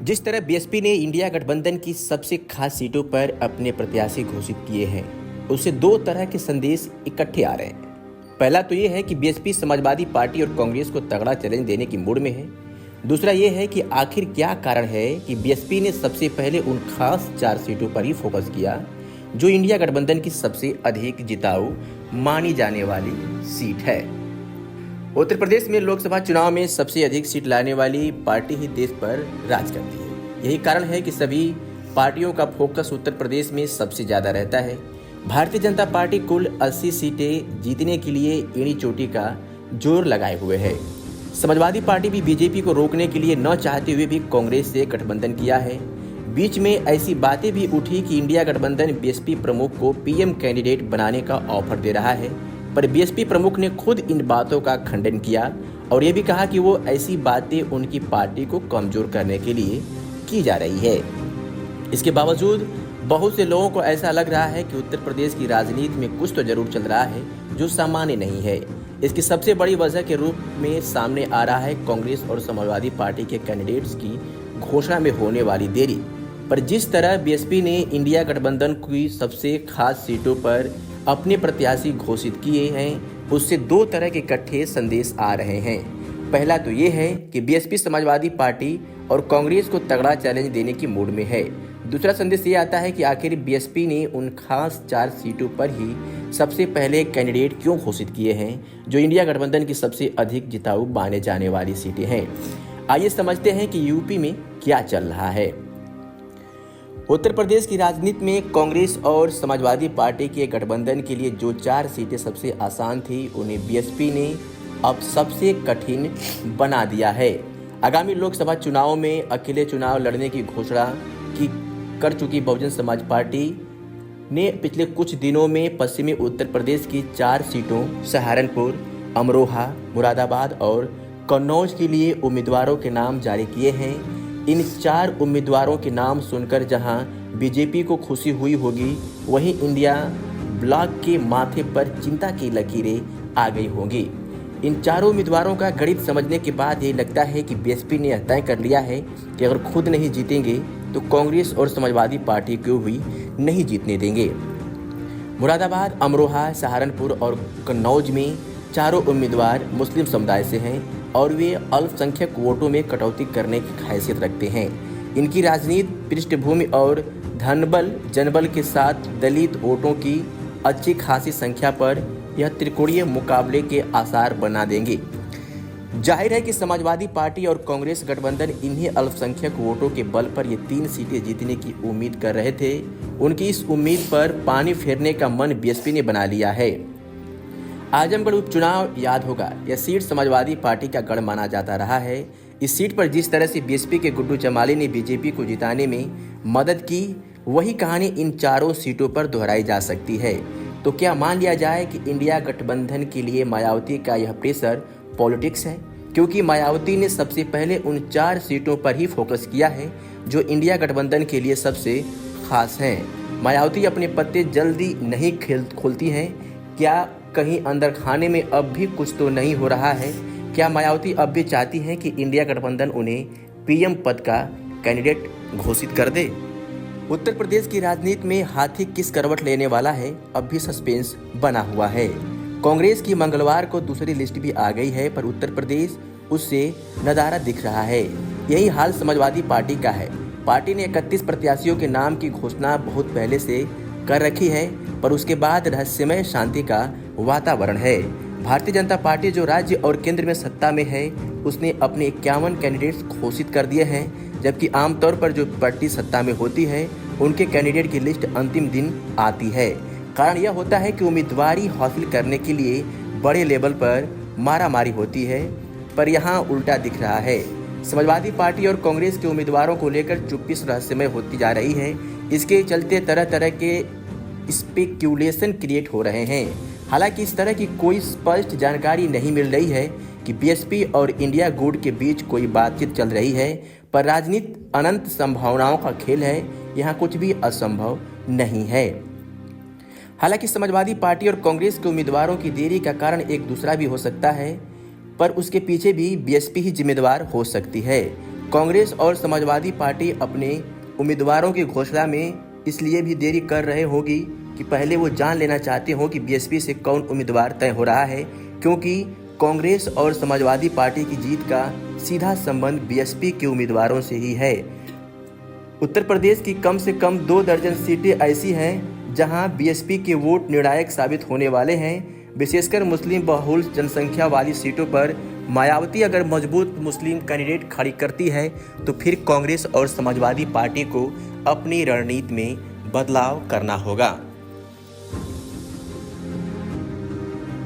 जिस तरह बीएसपी ने इंडिया गठबंधन की सबसे खास सीटों पर अपने प्रत्याशी घोषित किए हैं, उससे दो तरह के संदेश इकट्ठे आ रहे हैं। पहला तो ये है कि बीएसपी समाजवादी पार्टी और कांग्रेस को तगड़ा चैलेंज देने की मूड में है। दूसरा ये है कि आखिर क्या कारण है कि बीएसपी ने सबसे पहले उन खास 4 सीटों पर ही फोकस किया जो इंडिया गठबंधन की सबसे अधिक जिताऊ मानी जाने वाली सीट है। उत्तर प्रदेश में लोकसभा चुनाव में सबसे अधिक सीट लाने वाली पार्टी ही देश पर राज करती है। यही कारण है कि सभी पार्टियों का फोकस उत्तर प्रदेश में सबसे ज्यादा रहता है। भारतीय जनता पार्टी कुल 80 सीटें जीतने के लिए एड़ी चोटी का जोर लगाए हुए है। समाजवादी पार्टी भी बीजेपी को रोकने के लिए न चाहते हुए भी कांग्रेस से गठबंधन किया है। बीच में ऐसी बातें भी उठी कि इंडिया गठबंधन बीएसपी प्रमुख को पीएम कैंडिडेट बनाने का ऑफर दे रहा है, पर बीएसपी प्रमुख ने खुद इन बातों का खंडन किया और ये भी कहा कि वो ऐसी बातें उनकी पार्टी को कमजोर करने के लिए की जा रही है। इसके बावजूद बहुत से लोगों को ऐसा लग रहा है कि उत्तर प्रदेश की राजनीति में कुछ तो जरूर चल रहा है जो सामान्य नहीं है। इसकी सबसे बड़ी वजह के रूप में सामने आ रहा है कांग्रेस और समाजवादी पार्टी के कैंडिडेट्स की घोषणा में होने वाली देरी। पर जिस तरह बीएसपी ने इंडिया गठबंधन की सबसे खास सीटों पर अपने प्रत्याशी घोषित किए हैं, उससे दो तरह के इकट्ठे संदेश आ रहे हैं। पहला तो ये है कि बीएसपी समाजवादी पार्टी और कांग्रेस को तगड़ा चैलेंज देने की मूड में है। दूसरा संदेश ये आता है कि आखिर बीएसपी ने उन खास 4 सीटों पर ही सबसे पहले कैंडिडेट क्यों घोषित किए हैं जो इंडिया गठबंधन की सबसे अधिक जिताऊ माने जाने वाली सीटें हैं। आइए समझते हैं कि यूपी में क्या चल रहा है। उत्तर प्रदेश की राजनीति में कांग्रेस और समाजवादी पार्टी के गठबंधन के लिए जो 4 सीटें सबसे आसान थी, उन्हें बीएसपी ने अब सबसे कठिन बना दिया है। आगामी लोकसभा चुनाव में अकेले चुनाव लड़ने की घोषणा कर चुकी बहुजन समाज पार्टी ने पिछले कुछ दिनों में पश्चिमी उत्तर प्रदेश की 4 सीटों सहारनपुर, अमरोहा, मुरादाबाद और कन्नौज के लिए उम्मीदवारों के नाम जारी किए हैं। इन 4 उम्मीदवारों के नाम सुनकर जहां बीजेपी को खुशी हुई होगी, वहीं इंडिया ब्लॉक के माथे पर चिंता की लकीरें आ गई होंगी। इन 4 उम्मीदवारों का गणित समझने के बाद ये लगता है कि बीएसपी ने तय कर लिया है कि अगर खुद नहीं जीतेंगे तो कांग्रेस और समाजवादी पार्टी को भी नहीं जीतने देंगे। मुरादाबाद, अमरोहा, सहारनपुर और कन्नौज में चारों उम्मीदवार मुस्लिम समुदाय से हैं और वे अल्पसंख्यक वोटों में कटौती करने की हैसियत रखते हैं। इनकी राजनीति पृष्ठभूमि और धनबल जनबल के साथ दलित वोटों की अच्छी खासी संख्या पर यह त्रिकोणीय मुकाबले के आसार बना देंगे। जाहिर है कि समाजवादी पार्टी और कांग्रेस गठबंधन इन्हीं अल्पसंख्यक वोटों के बल पर ये 3 सीटें जीतने की उम्मीद कर रहे थे। उनकी इस उम्मीद पर पानी फेरने का मन बीएसपी ने बना लिया है। आजमगढ़ उपचुनाव याद होगा, यह सीट समाजवादी पार्टी का गढ़ माना जाता रहा है। इस सीट पर जिस तरह से बीएसपी के गुड्डू चमाली ने बीजेपी को जिताने में मदद की, वही कहानी इन 4 सीटों पर दोहराई जा सकती है। तो क्या मान लिया जाए कि इंडिया गठबंधन के लिए मायावती का यह प्रेशर पॉलिटिक्स है, क्योंकि मायावती ने सबसे पहले उन 4 सीटों पर ही फोकस किया है जो इंडिया गठबंधन के लिए सबसे खास हैं। मायावती अपने पत्ते जल्दी नहीं खोलती हैं। क्या कहीं अंदर खाने में अब भी कुछ तो नहीं हो रहा है? क्या मायावती अब भी चाहती हैं कि इंडिया गठबंधन उन्हें पीएम पद का कैंडिडेट घोषित कर दे? उत्तर प्रदेश की राजनीति में हाथी किस करवट लेने वाला है, अब भी सस्पेंस बना हुआ है। कांग्रेस की मंगलवार को दूसरी लिस्ट भी आ गई है, पर उत्तर प्रदेश उससे नदारा दिख रहा है। यही हाल समाजवादी पार्टी का है। पार्टी ने 31 प्रत्याशियों के नाम की घोषणा बहुत पहले से कर रखी है, पर उसके बाद रहस्यमय शांति का वातावरण है। भारतीय जनता पार्टी जो राज्य और केंद्र में सत्ता में है, उसने अपने 51 कैंडिडेट्स घोषित कर दिए हैं, जबकि आमतौर पर जो पार्टी सत्ता में होती है उनके कैंडिडेट की लिस्ट अंतिम दिन आती है। कारण यह होता है कि उम्मीदवारी हासिल करने के लिए बड़े लेवल पर मारामारी होती है, पर यहाँ उल्टा दिख रहा है। समाजवादी पार्टी और कांग्रेस के उम्मीदवारों को लेकर चुप्पी रहस्यमय होती जा रही है। इसके चलते तरह तरह के स्पेक्यूलेशन क्रिएट हो रहे हैं। हालांकि इस तरह की कोई स्पष्ट जानकारी नहीं मिल रही है कि बीएसपी और इंडिया गुड के बीच कोई बातचीत चल रही है, पर राजनीति अनंत संभावनाओं का खेल है, यहाँ कुछ भी असंभव नहीं है। हालांकि समाजवादी पार्टी और कांग्रेस के उम्मीदवारों की देरी का कारण एक दूसरा भी हो सकता है, पर उसके पीछे भी बीएसपी ही जिम्मेदार हो सकती है। कांग्रेस और समाजवादी पार्टी अपने उम्मीदवारों की घोषणा में इसलिए भी देरी कर रहे होगी कि पहले वो जान लेना चाहते हो कि बीएसपी से कौन उम्मीदवार तय हो रहा है, क्योंकि कांग्रेस और समाजवादी पार्टी की जीत का सीधा संबंध बीएसपी के उम्मीदवारों से ही है। उत्तर प्रदेश की कम से कम 2 दर्जन सीटें ऐसी हैं जहां बीएसपी के वोट निर्णायक साबित होने वाले हैं। विशेषकर मुस्लिम बहुल जनसंख्या वाली सीटों पर मायावती अगर मजबूत मुस्लिम कैंडिडेट खड़ी करती है तो फिर कांग्रेस और समाजवादी पार्टी को अपनी रणनीति में बदलाव करना होगा।